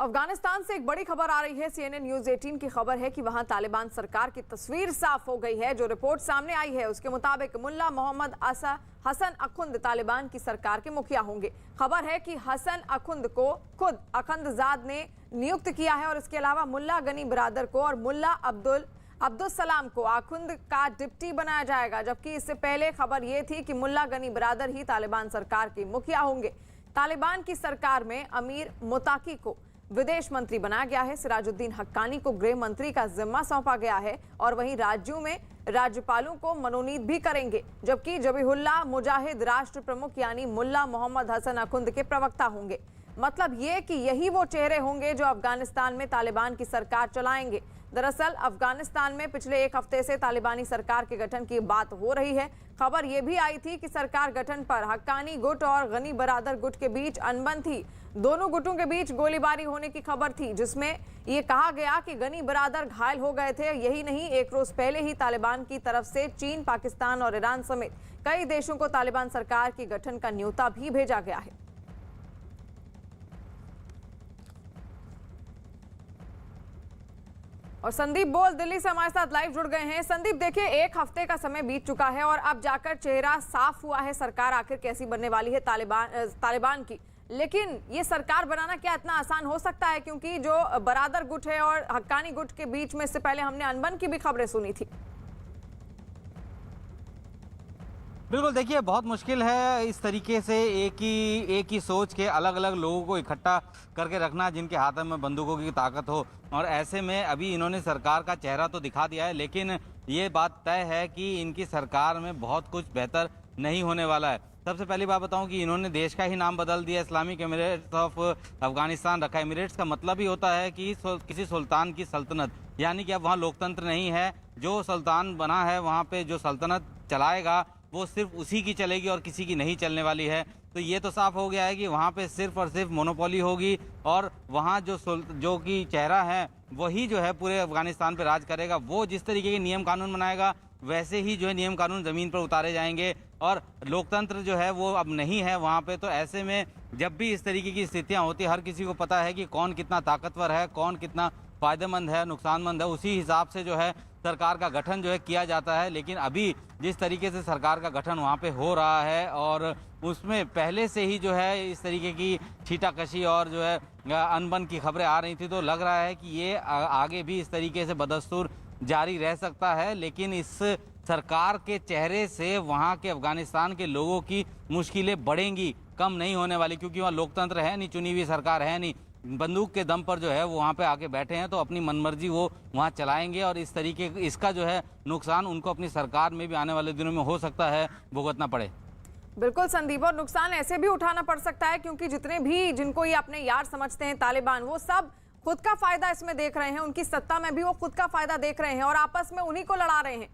अफगानिस्तान से एक बड़ी खबर आ रही है। CNN न्यूज 18 की खबर है कि वहां तालिबान सरकार की तस्वीर साफ हो गई है। जो रिपोर्ट सामने आई है उसके मुताबिक मुल्ला मोहम्मद हसन अखुंद तालिबान की सरकार के मुखिया होंगे। खबर है कि हसन अखुंद को खुद अखंदजाद ने नियुक्त किया है और इसके अलावा मुल्ला गनी बिरादर को और मुल्ला अब्दुल सलाम को आखुंद का डिप्टी बनाया जाएगा। जबकि इससे पहले खबर यह थी कि मुल्ला गनी बिरादर ही तालिबान सरकार के मुखिया होंगे। तालिबान की सरकार में अमीर मुताकी को विदेश मंत्री बनाया गया है। सिराजुद्दीन हक्कानी को गृह मंत्री का जिम्मा सौंपा गया है और वहीं राज्यों में राज्यपालों को मनोनीत भी करेंगे। जबकि जबीहुल्लाह मुजाहिद राष्ट्र प्रमुख यानी मुल्ला मोहम्मद हसन अखुंद के प्रवक्ता होंगे। मतलब ये कि यही वो चेहरे होंगे जो अफगानिस्तान में तालिबान की सरकार चलाएंगे। दरअसल अफगानिस्तान में पिछले एक हफ्ते से तालिबानी सरकार के गठन की बात हो रही है। खबर यह भी आई थी कि सरकार गठन पर हक्कानी गुट और गनी बरादर गुट के बीच अनबन थी। दोनों गुटों के बीच गोलीबारी होने की खबर थी, जिसमें यह कहा गया कि गनी बरादर घायल हो गए थे। यही नहीं, एक रोज पहले ही तालिबान की तरफ से चीन, पाकिस्तान और ईरान समेत कई देशों को तालिबान सरकार के गठन का न्योता भी भेजा गया है। और संदीप बोल दिल्ली से हमारे साथ लाइव जुड़ गए हैं। संदीप, देखिए, एक हफ्ते का समय बीत चुका है और अब जाकर चेहरा साफ हुआ है सरकार आखिर कैसी बनने वाली है तालिबान की। लेकिन ये सरकार बनाना क्या इतना आसान हो सकता है? क्योंकि जो बरादर गुट है और हक्कानी गुट के बीच में इससे पहले हमने अनबन की भी खबरें सुनी थी। बिल्कुल, देखिए, बहुत मुश्किल है इस तरीके से एक ही सोच के अलग अलग लोगों को इकट्ठा करके रखना जिनके हाथों में बंदूकों की ताकत हो। और ऐसे में अभी इन्होंने सरकार का चेहरा तो दिखा दिया है, लेकिन ये बात तय है कि इनकी सरकार में बहुत कुछ बेहतर नहीं होने वाला है। सबसे पहली बात बताऊं कि इन्होंने देश का ही नाम बदल दिया, इस्लामिक एमिरेट्स ऑफ अफगानिस्तान रखा है। एमिरेट्स का मतलब ही होता है कि किसी सुल्तान की सल्तनत, यानी कि अब वहाँ लोकतंत्र नहीं है। जो सुल्तान बना है वहाँ पे जो सल्तनत चलाएगा वो सिर्फ उसी की चलेगी और किसी की नहीं चलने वाली है। तो ये तो साफ हो गया है कि वहाँ पे सिर्फ और सिर्फ मोनोपोली होगी और वहाँ जो कि चेहरा है वही जो है पूरे अफगानिस्तान पे राज करेगा। वो जिस तरीके के नियम कानून बनाएगा वैसे ही जो है नियम कानून ज़मीन पर उतारे जाएंगे और लोकतंत्र जो है वो अब नहीं है वहाँ पे। तो ऐसे में जब भी इस तरीके की स्थितियाँ होती, हर किसी को पता है कि कौन कितना ताकतवर है, कौन कितना फ़ायदेमंद है, नुकसानमंद है। उसी हिसाब से जो है सरकार का गठन जो है किया जाता है। लेकिन अभी जिस तरीके से सरकार का गठन वहाँ पे हो रहा है और उसमें पहले से ही जो है इस तरीके की छीटाकशी और जो है अनबन की खबरें आ रही थी, तो लग रहा है कि ये आगे भी इस तरीके से बदस्तूर जारी रह सकता है। लेकिन इस सरकार के चेहरे से वहाँ के अफगानिस्तान के लोगों की मुश्किलें बढ़ेंगी, कम नहीं होने वाली, क्योंकि वहाँ लोकतंत्र है नहीं, चुनी हुई सरकार है नहीं। बंदूक के दम पर जो है वो वहाँ पे आके बैठे हैं, तो अपनी मनमर्जी वो वहाँ चलाएंगे और इस तरीके इसका जो है नुकसान उनको अपनी सरकार में भी आने वाले दिनों में हो सकता है भुगतना पड़े। बिल्कुल संदीप, और नुकसान ऐसे भी उठाना पड़ सकता है क्योंकि जितने भी जिनको ये अपने यार समझते हैं तालिबान, वो सब खुद का फायदा इसमें देख रहे हैं। उनकी सत्ता में भी वो खुद का फायदा देख रहे हैं और आपस में उन्हीं को लड़ा रहे हैं।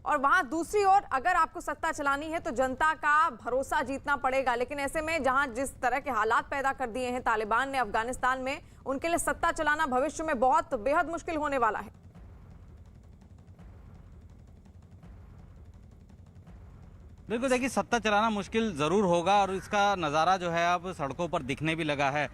और वहां दूसरी ओर अगर आपको सत्ता चलानी है तो जनता का भरोसा जीतना पड़ेगा। लेकिन ऐसे में जहां जिस तरह के हालात पैदा कर दिए हैं तालिबान ने अफगानिस्तान में, उनके लिए सत्ता चलाना भविष्य में बहुत बेहद मुश्किल होने वाला है। बिल्कुल, देखिए, सत्ता चलाना मुश्किल ज़रूर होगा और इसका नज़ारा जो है अब सड़कों पर दिखने भी लगा है।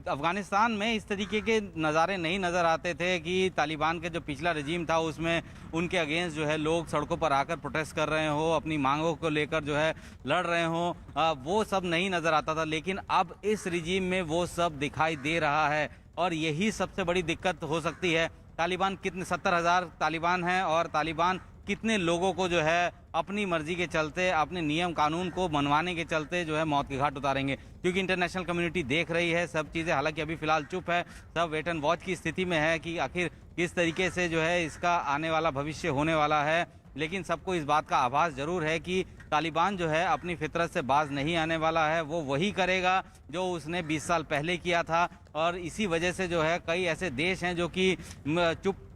अफगानिस्तान में इस तरीके के नज़ारे नहीं नज़र आते थे कि तालिबान के जो पिछला रजीम था उसमें उनके अगेंस्ट जो है लोग सड़कों पर आकर प्रोटेस्ट कर रहे हो, अपनी मांगों को लेकर जो है लड़ रहे हो, वो सब नहीं नज़र आता था। लेकिन अब इस रजीम में वो सब दिखाई दे रहा है और यही सबसे बड़ी दिक्कत हो सकती है। तालिबान कितने 70,000 तालिबान हैं और तालिबान कितने लोगों को जो है अपनी मर्जी के चलते, अपने नियम कानून को मनवाने के चलते जो है मौत के घाट उतारेंगे। क्योंकि इंटरनेशनल कम्युनिटी देख रही है सब चीज़ें, हालांकि अभी फिलहाल चुप है, सब वेट एंड वॉच की स्थिति में है कि आखिर किस तरीके से जो है इसका आने वाला भविष्य होने वाला है। लेकिन सबको इस बात का आभास जरूर है कि तालिबान जो है अपनी फितरत से बाज नहीं आने वाला है। वो वही करेगा जो उसने 20 साल पहले किया था और इसी वजह से जो है कई ऐसे देश हैं जो कि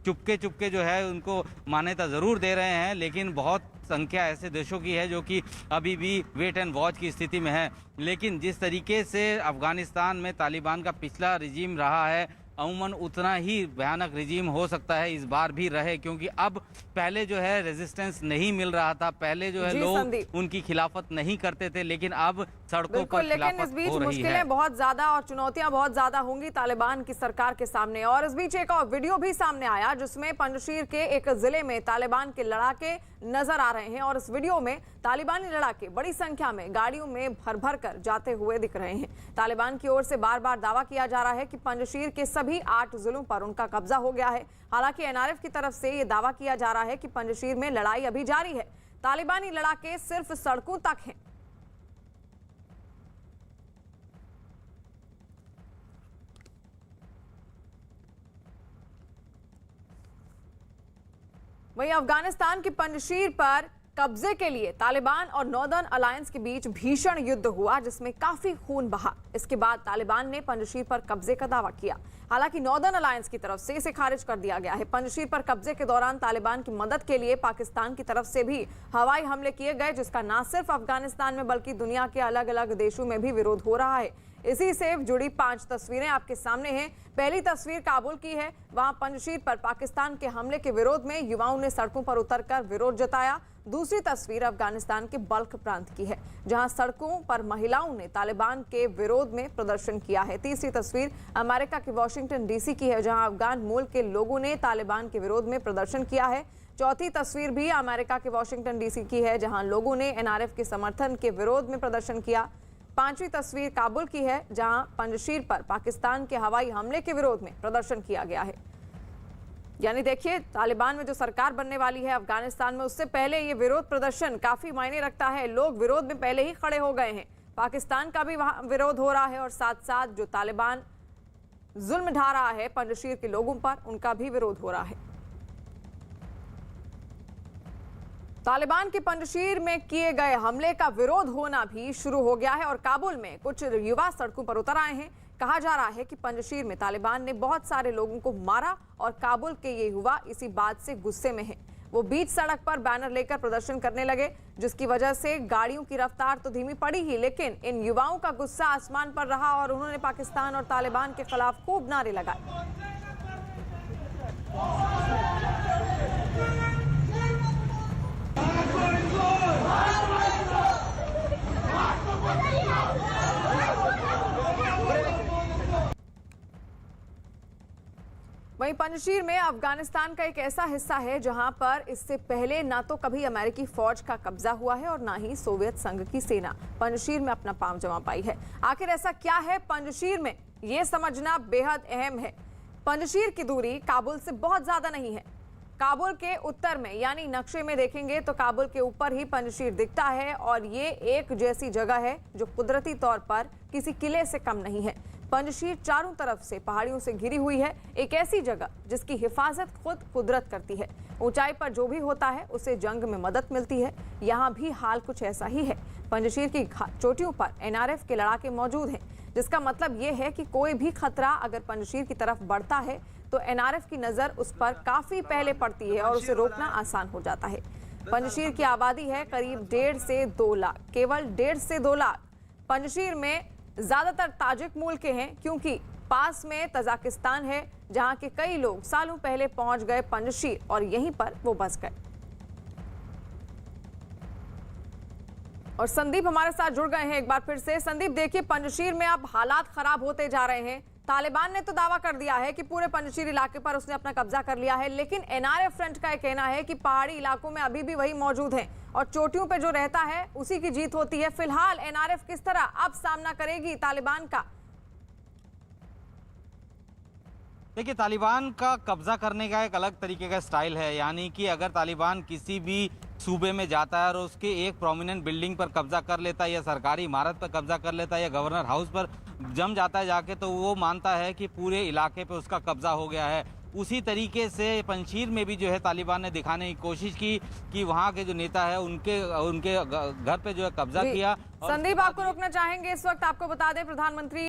चुपके जो है उनको मान्यता ज़रूर दे रहे हैं, लेकिन बहुत संख्या ऐसे देशों की है जो कि अभी भी वेट एंड वॉच की स्थिति में है। लेकिन जिस तरीके से अफगानिस्तान में तालिबान का पिछला रिजीम रहा है अमूमन उतना ही भयानक रिजीम हो सकता है इस बार भी रहे, क्योंकि अब पहले जो है रेजिस्टेंस नहीं मिल रहा था, पहले जो है लोग उनकी खिलाफत नहीं करते थे, लेकिन अब सड़कों पर लेकिन इस बीच मुश्किलें बहुत ज्यादा और चुनौतियां बहुत ज्यादा होंगी तालिबान की सरकार के सामने। और इस बीच एक और वीडियो भी सामने आया जिसमें पंजशीर के एक जिले में तालिबान के लड़ाके नजर आ रहे हैं और इस वीडियो में तालिबानी लड़ाके बड़ी संख्या में गाड़ियों में भर भर कर जाते हुए दिख रहे हैं। तालिबान की ओर से बार बार दावा किया जा रहा है कि पंजशीर के सभी 8 जिलों पर उनका कब्जा हो गया है। हालांकि एनआरएफ की तरफ से यह दावा किया जा रहा है कि पंजशीर में लड़ाई अभी जारी है, तालिबानी लड़ाके सिर्फ सड़कों तक हैं। वहीं अफगानिस्तान की पंजशीर पर कब्जे के लिए तालिबान और नॉर्दर्न अलायंस के बीच भीषण युद्ध हुआ जिसमें काफी खून बहा। इसके बाद तालिबान ने पंजशीर पर कब्जे का दावा किया, हालांकि नॉर्दर्न अलायंस की तरफ से इसे खारिज कर दिया गया है। पंजशीर पर कब्जे के दौरान तालिबान की मदद के लिए पाकिस्तान की तरफ से भी हवाई हमले किए गए, जिसका न सिर्फ अफगानिस्तान में बल्कि दुनिया के अलग अलग देशों में भी विरोध हो रहा है। इसी से जुड़ी 5 तस्वीरें आपके सामने हैं। पहली तस्वीर काबुल की है। वहां पंजशीर पर पाकिस्तान के हमले के विरोध में युवाओं ने सड़कों पर उतरकर विरोध जताया। दूसरी तस्वीर अफगानिस्तान के बल्ख प्रांत की है, जहां सड़कों पर महिलाओं ने तालिबान के विरोध में प्रदर्शन किया है। तीसरी तस्वीर अमेरिका के वॉशिंगटन डीसी की है, जहां अफगान मूल के लोगों ने तालिबान के विरोध में प्रदर्शन किया है। चौथी तस्वीर भी अमेरिका के वॉशिंगटन डीसी की है, जहां लोगों ने एनआरएफ के समर्थन के विरोध में प्रदर्शन किया। पांचवी तस्वीर काबुल की है, जहां पंजशीर पर पाकिस्तान के हवाई हमले के विरोध में प्रदर्शन किया गया है। यानी देखिए, तालिबान में जो सरकार बनने वाली है अफगानिस्तान में, उससे पहले ये विरोध प्रदर्शन काफी मायने रखता है। लोग विरोध में पहले ही खड़े हो गए हैं। पाकिस्तान का भी वहां विरोध हो रहा है और साथ साथ जो तालिबान जुल्म ढा रहा है पंजशीर के लोगों पर, उनका भी विरोध हो रहा है। तालिबान के पंजशीर में किए गए हमले का विरोध होना भी शुरू हो गया है और काबुल में कुछ युवा सड़कों पर उतर आए हैं। कहा जा रहा है कि पंजशीर में तालिबान ने बहुत सारे लोगों को मारा और काबुल के ये युवा इसी बात से गुस्से में हैं। वो बीच सड़क पर बैनर लेकर प्रदर्शन करने लगे, जिसकी वजह से गाड़ियों की रफ्तार तो धीमी पड़ी ही, लेकिन इन युवाओं का गुस्सा आसमान पर रहा और उन्होंने पाकिस्तान और तालिबान के खिलाफ खूब नारे लगाए। वहीं पंजशीर में अफगानिस्तान का एक ऐसा हिस्सा है जहां पर इससे पहले ना तो कभी अमेरिकी फौज का कब्जा हुआ है और ना ही सोवियत संघ की सेना पंजशीर में अपना पांव जमा पाई है। आखिर ऐसा क्या है पंजशीर में, ये समझना बेहद अहम है। पंजशीर की दूरी काबुल से बहुत ज्यादा नहीं है। काबुल के उत्तर में, यानी नक्शे में देखेंगे तो काबुल के ऊपर ही पंजशीर दिखता है और ये एक जैसी जगह है जो कुदरती तौर पर किसी किले से कम नहीं है। पंजशीर चारों तरफ से पहाड़ियों से घिरी हुई है, एक ऐसी जगह जिसकी हिफाजत खुद कुदरत करती है। ऊंचाई पर जो भी होता है उसे जंग में मदद मिलती है। यहाँ भी हाल कुछ ऐसा ही है। पंजशीर की चोटियों पर एनआरएफ के लड़ाके मौजूद हैं, जिसका मतलब ये है कि कोई भी खतरा अगर पंजशीर की तरफ बढ़ता है तो एनआरएफ की नजर उस पर काफी पहले पड़ती है और उसे रोकना आसान हो जाता है। पंजशीर की आबादी है करीब 1.5 से 2 लाख, केवल 1.5 से 2 लाख। पंजशीर में ज्यादातर ताजिक मूल के हैं, क्योंकि पास में तजाकिस्तान है, जहां के कई लोग सालों पहले पहुंच गए पंजशीर और यहीं पर वो बस गए। और संदीप हमारे साथ जुड़ गए हैं एक बार फिर से। संदीप, देखिए पंजशीर में अब हालात खराब होते जा रहे हैं। तालिबान ने तो दावा कर दिया है कि पूरे पंजशीर इलाके पर उसने अपना कब्जा कर लिया है, लेकिन एनआरएफ फ्रंट का कहना है कि पहाड़ी इलाकों में अभी भी वही मौजूद हैं और चोटियों पे जो रहता है उसी की जीत होती है। फिलहाल एनआरएफ किस तरह अब सामना करेगी तालिबान का? देखिए, तालिबान का कब्जा करने का एक अलग तरीके का स्टाइल है। यानी कि अगर तालिबान किसी भी सूबे में जाता है और उसके एक प्रोमिनेंट बिल्डिंग पर कब्जा कर लेता है या सरकारी इमारत पर कब्जा कर लेता है या गवर्नर हाउस पर जम जाता है जाके, तो वो मानता है कि पूरे इलाके पे उसका कब्जा हो गया है। उसी तरीके से पंजशीर में भी जो है तालिबान ने दिखाने की कोशिश की कि वहाँ के जो नेता है उनके घर पे जो है कब्जा किया। संदीप, आपको रोकना चाहेंगे इस वक्त। आपको बता दें प्रधानमंत्री